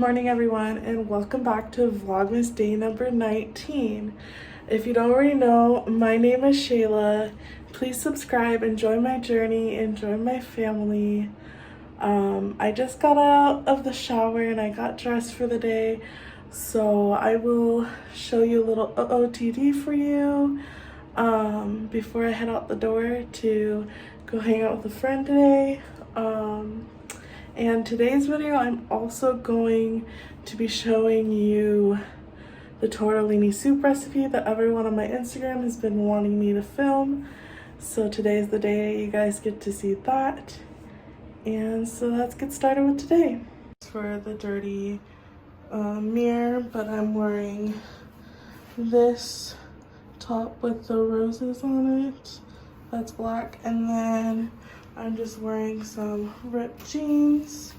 morning everyone, and welcome back to Vlogmas day number 19. If you don't already know, my name is Shayla. Please subscribe and join my journey and join my family. I just got out of the shower and I got dressed for the day, so I will show you a little OOTD for you before I head out the door to go hang out with a friend today. And today's video, I'm also going to be showing you the tortellini soup recipe that everyone on my Instagram has been wanting me to film. So today is the day you guys get to see that. And so let's get started with today. For the dirty mirror, but I'm wearing this top with the roses on it. That's black. And then I'm just wearing some ripped jeans,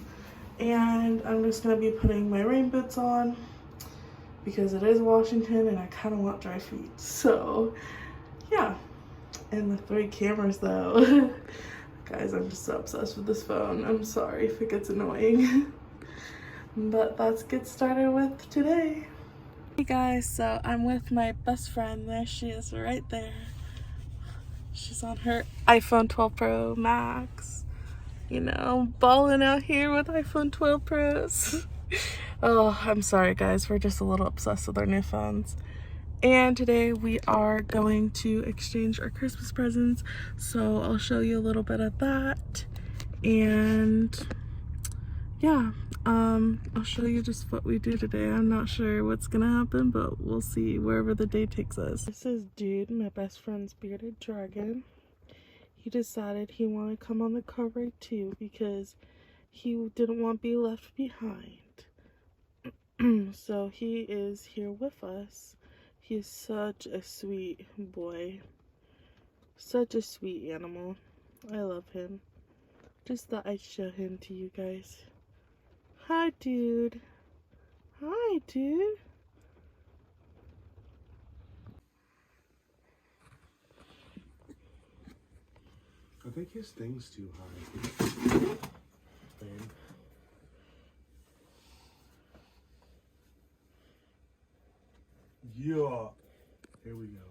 and I'm just gonna be putting my rain boots on because it is Washington and I kind of want dry feet. So yeah, and the 3 cameras though. Guys, I'm just so obsessed with this phone. I'm sorry if it gets annoying. But let's get started with today. Hey guys, so I'm with my best friend. There she is right there. She's on her iPhone 12 Pro Max. You know, balling out here with iPhone 12 Pros. Oh, I'm sorry guys, we're just a little obsessed with our new phones. And today we are going to exchange our Christmas presents. So I'll show you a little bit of that. And yeah, I'll show you just what we do today. I'm not sure what's gonna happen, but we'll see wherever the day takes us. This is Dude, my best friend's bearded dragon. He decided he wanted to come on the cover too because he didn't want to be left behind. So he is here with us. He's such a sweet boy. Such a sweet animal. I love him. Just thought I'd show him to you guys. Hi, Dude. Hi, Dude. I think his thing's too high. Babe. Yeah. Here we go.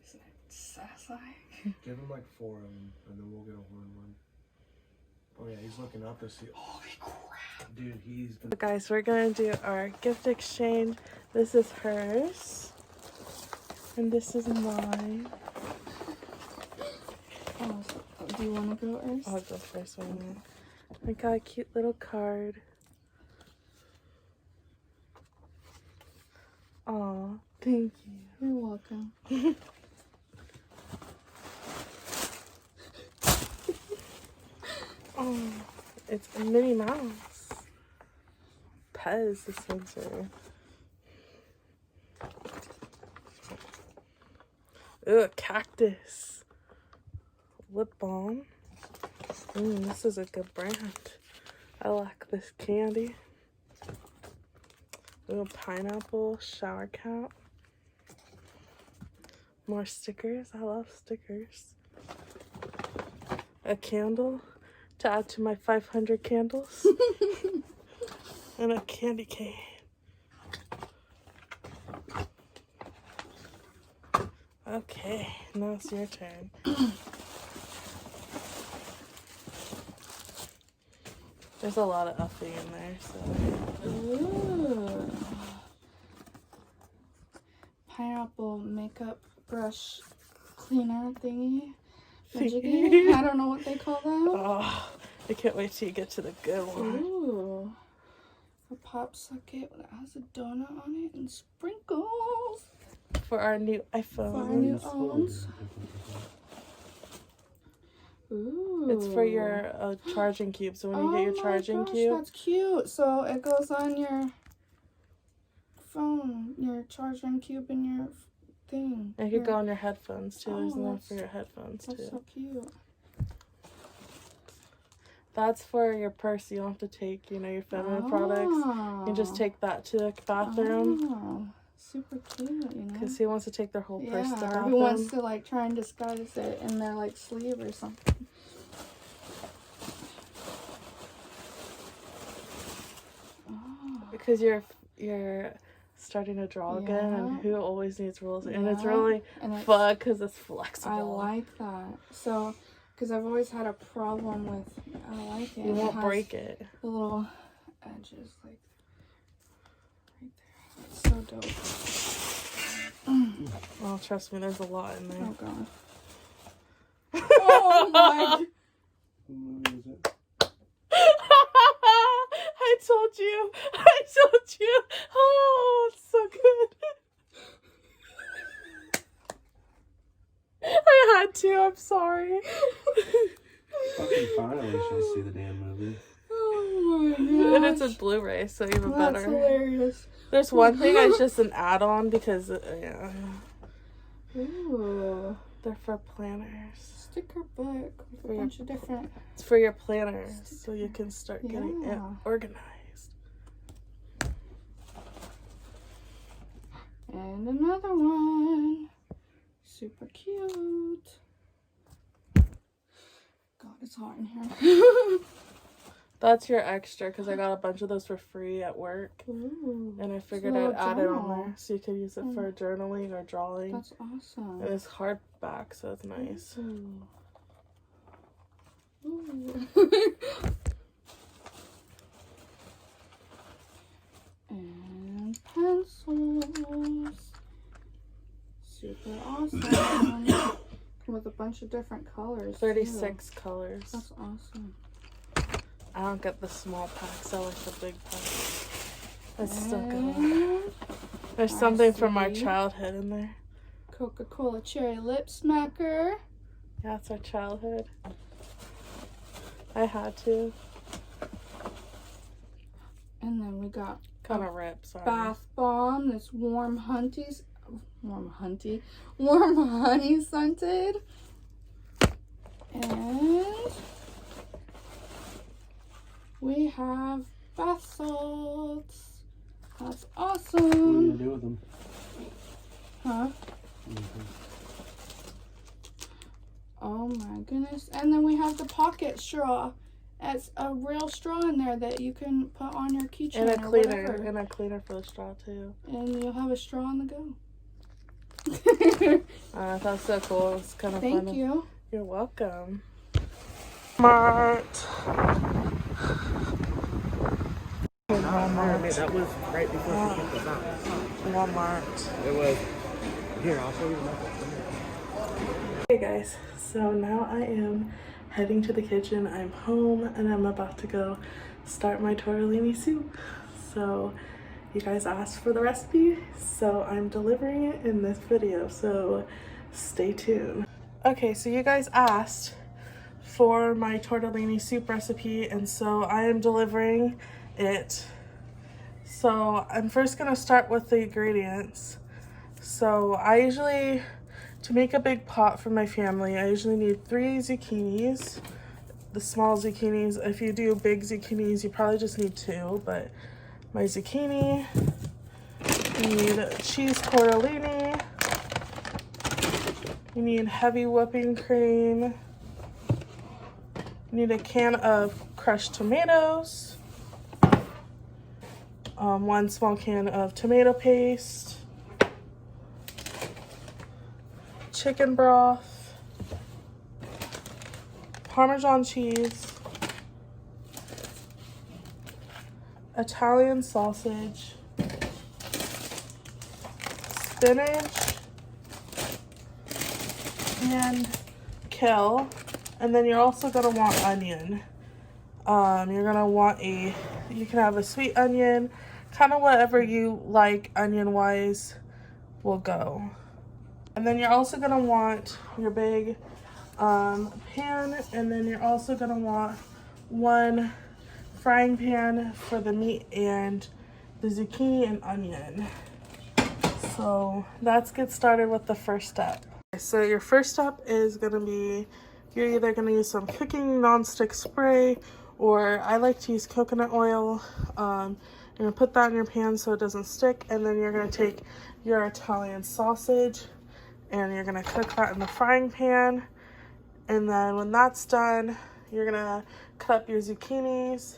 Isn't it sassy? Give him like 4 of them, and then we'll get a horn one. Oh yeah, he's looking up to see. Holy crap, dude! He's been. Guys, we're gonna do our gift exchange. This is hers, and this is mine. Oh, do you want to go first? I'll go first one minute. I got a cute little card. Aw, thank you. You're welcome. Oh, it's a Minnie Mouse. Pez dispenser. Ooh, a cactus. Lip balm. This is a good brand. I like this candy. Little pineapple shower cap. More stickers. I love stickers. A candle to add to my 500 candles. And a candy cane. Okay, now it's your turn. There's a lot of upping in there, so. Ooh. Pineapple makeup brush cleaner thingy. Majiggy. I don't know what they call that. Oh, I can't wait till you get to the good one. Ooh. A pop socket that has a donut on it and sprinkles. For our new iPhone. For our new phones. Ooh. It's for your charging cube. So when you get your charging cube. That's cute. So it goes on your phone, your charging cube, and your thing. It could go on your headphones too. There's one for your headphones That's too. so cute. That's for your purse. You don't have to take, you know, your feminine products. You just take that to the bathroom. Oh, super cute, you know. Because he wants to take their whole purse to the Yeah, bathroom. he wants to like try and disguise it in their like sleeve or something. because you're starting to draw again, and who always needs rules? And it's really fun because it's flexible. I like that. So, because I've always had a problem with, I like it. You won't break it. The little edges, like right there. It's so dope. Well, trust me, there's a lot in there. Oh god. Oh my. What movie is it? I told you. Oh, it's so good. I had to. I'm sorry. Fucking finally, she'll see the damn movie. Oh my god. And it's a Blu-ray, so even better. That's hilarious. There's one thing that's just an add-on because, yeah. Ooh. They're for planners. Sticker book with a bunch of different. It's for your planners, so you can start getting it organized. And another one. Super cute. God, it's hot in here. That's your extra because I got a bunch of those for free at work. Ooh. And I figured I'd add it on there so you could use it for journaling or drawing. That's awesome. And it's hardback, so it's nice. Ooh. Ooh. And pencils. Super awesome. Come with a bunch of different colors. 36 colors. That's awesome. I don't get the small packs. I like the big packs. That's so good. There's something from our childhood in there. Coca-Cola cherry lip smacker. Yeah, it's our childhood. I had to. And then we got kind of rips. Sorry. Bath bomb. This warm honey scented. And we have bath salts. That's awesome. What are you gonna do with them? Huh? Oh my goodness. And then we have the pocket straw. It's a real straw in there that you can put on your keychain. And a or cleaner. whatever. And a cleaner for the straw too. And you'll have a straw on the go. That's so cool. It's kind of fun. Thank you. You're welcome. Walmart. That was right before she kicked us out. Walmart. It was. Here, I'll show you Hey guys, so now I am heading to the kitchen. I'm home and I'm about to go start my tortellini soup. So you guys asked for the recipe, so I'm delivering it in this video, so stay tuned. Okay, so you guys asked for my tortellini soup recipe, and so I am delivering it. So I'm first gonna start with the ingredients. So I usually, to make a big pot for my family, I usually need 3 zucchinis, the small zucchinis. If you do big zucchinis, you probably just need 2, but my zucchini, you need cheese tortellini, you need heavy whipping cream, you need a can of crushed tomatoes, 1 small can of tomato paste, chicken broth, Parmesan cheese, Italian sausage, spinach, and kale. And then you're also gonna want onion. You're gonna want you can have a sweet onion, kind of whatever you like onion wise will go. And then you're also gonna want your big pan, and then you're also gonna want 1 frying pan for the meat and the zucchini and onion. So let's get started with the first step. So your first step is gonna be, you're either gonna use some cooking nonstick spray, or I like to use coconut oil. You're gonna put that in your pan so it doesn't stick, and then you're gonna take your Italian sausage and you're gonna cook that in the frying pan. And then when that's done, you're gonna cut up your zucchinis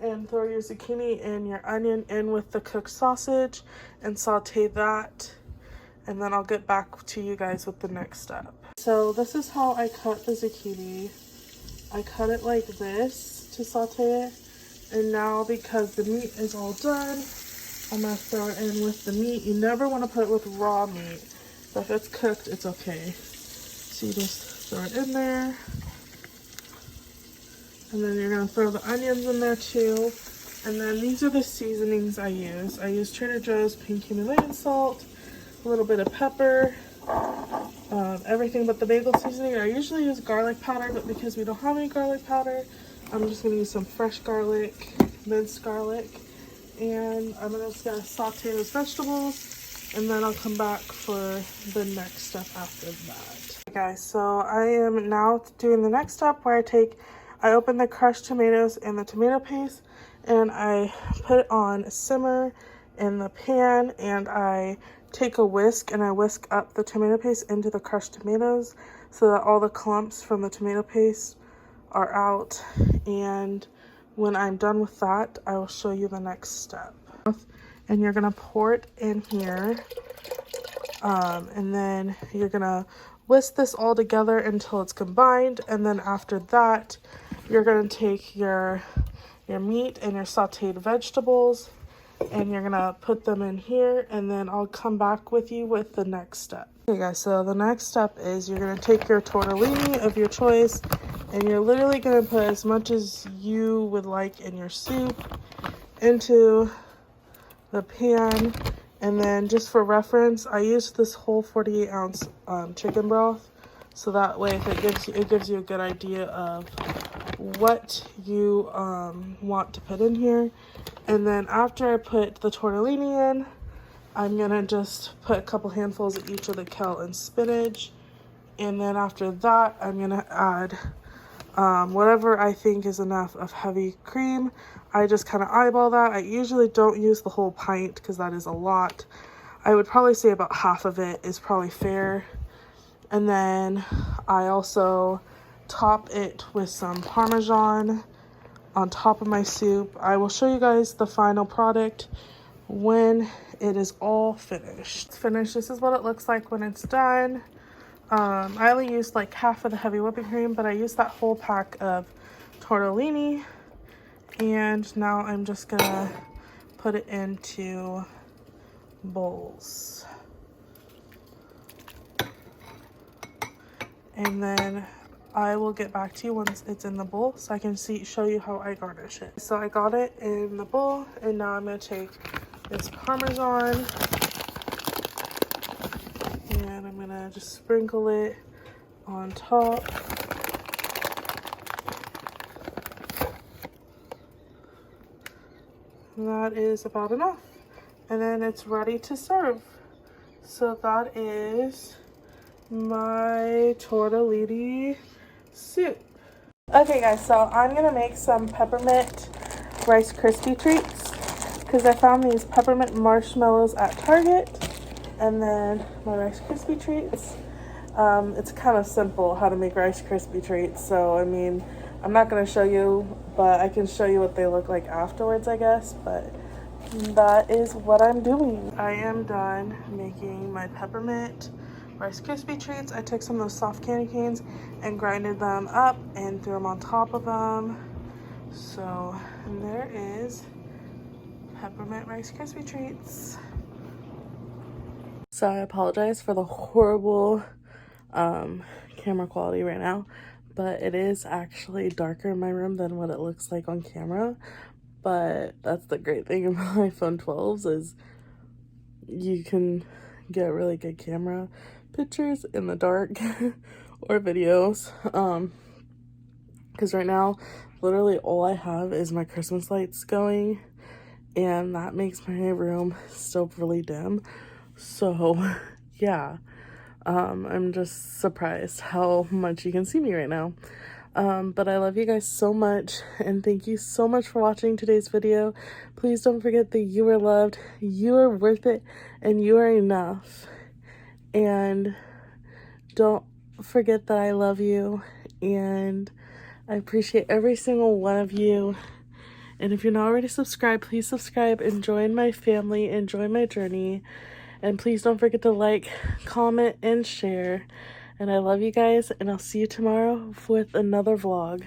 and throw your zucchini and your onion in with the cooked sausage and saute that. And then I'll get back to you guys with the next step. So this is how I cut the zucchini. I cut it like this to saute it. And now because the meat is all done, I'm gonna throw it in with the meat. You never want to put it with raw meat, but if it's cooked, it's okay. So you just throw it in there. And then you're gonna throw the onions in there too. And then these are the seasonings I use. I use Trader Joe's pink Himalayan salt, a little bit of pepper, everything but the bagel seasoning. I usually use garlic powder, but because we don't have any garlic powder, I'm just gonna use some fresh garlic, minced garlic, and I'm just gonna saute those vegetables, and then I'll come back for the next step after that. Okay guys, so I am now doing the next step where I open the crushed tomatoes and the tomato paste, and I put it on simmer in the pan, and I take a whisk and I whisk up the tomato paste into the crushed tomatoes so that all the clumps from the tomato paste are out. And when I'm done with that, I will show you the next step. And you're gonna pour it in here, and then you're gonna whisk this all together until it's combined. And then after that, you're gonna take your meat and your sauteed vegetables, and you're gonna put them in here, and then I'll come back with you with the next step. Okay guys, so the next step is you're gonna take your tortellini of your choice, and you're literally gonna put as much as you would like in your soup into the pan. And then just for reference, I used this whole 48-ounce chicken broth, so that way if it gives you a good idea of what you want to put in here. And then after I put the tortellini in, I'm gonna just put a couple handfuls of each of the kale and spinach. And then after that, I'm gonna add whatever I think is enough of heavy cream. I just kind of eyeball that. I usually don't use the whole pint because that is a lot. I would probably say about half of it is probably fair. And then I also top it with some Parmesan on top of my soup. I will show you guys the final product when it is all finished. It's finished. This is what it looks like when it's done. I only used like half of the heavy whipping cream, but I used that whole pack of tortellini. And now I'm just gonna put it into bowls. And then I will get back to you once it's in the bowl so I can show you how I garnish it. So I got it in the bowl, and now I'm gonna take this Parmesan and I'm gonna just sprinkle it on top. And that is about enough. And then it's ready to serve. So that is my tortellini soup. Okay guys, so I'm gonna make some peppermint Rice Krispie treats because I found these peppermint marshmallows at Target, and then my Rice Krispie treats. It's kind of simple how to make Rice Krispie treats, so I mean, I'm not gonna show you, but I can show you what they look like afterwards, I guess. But that is what I'm doing. I am done making my peppermint Rice Krispie treats. I took some of those soft candy canes and grinded them up and threw them on top of them. So there is peppermint Rice Krispie treats. So I apologize for the horrible camera quality right now, but it is actually darker in my room than what it looks like on camera. But that's the great thing about iPhone 12s is you can get really good camera pictures in the dark or videos, because right now literally all I have is my Christmas lights going, and that makes my room still really dim. So yeah, I'm just surprised how much you can see me right now. But I love you guys so much, and thank you so much for watching today's video. Please don't forget that you are loved, you are worth it, and you are enough. And don't forget that I love you, and I appreciate every single one of you. And if you're not already subscribed, please subscribe and join my family, enjoy my journey. And please don't forget to like, comment, and share. And I love you guys, and I'll see you tomorrow with another vlog.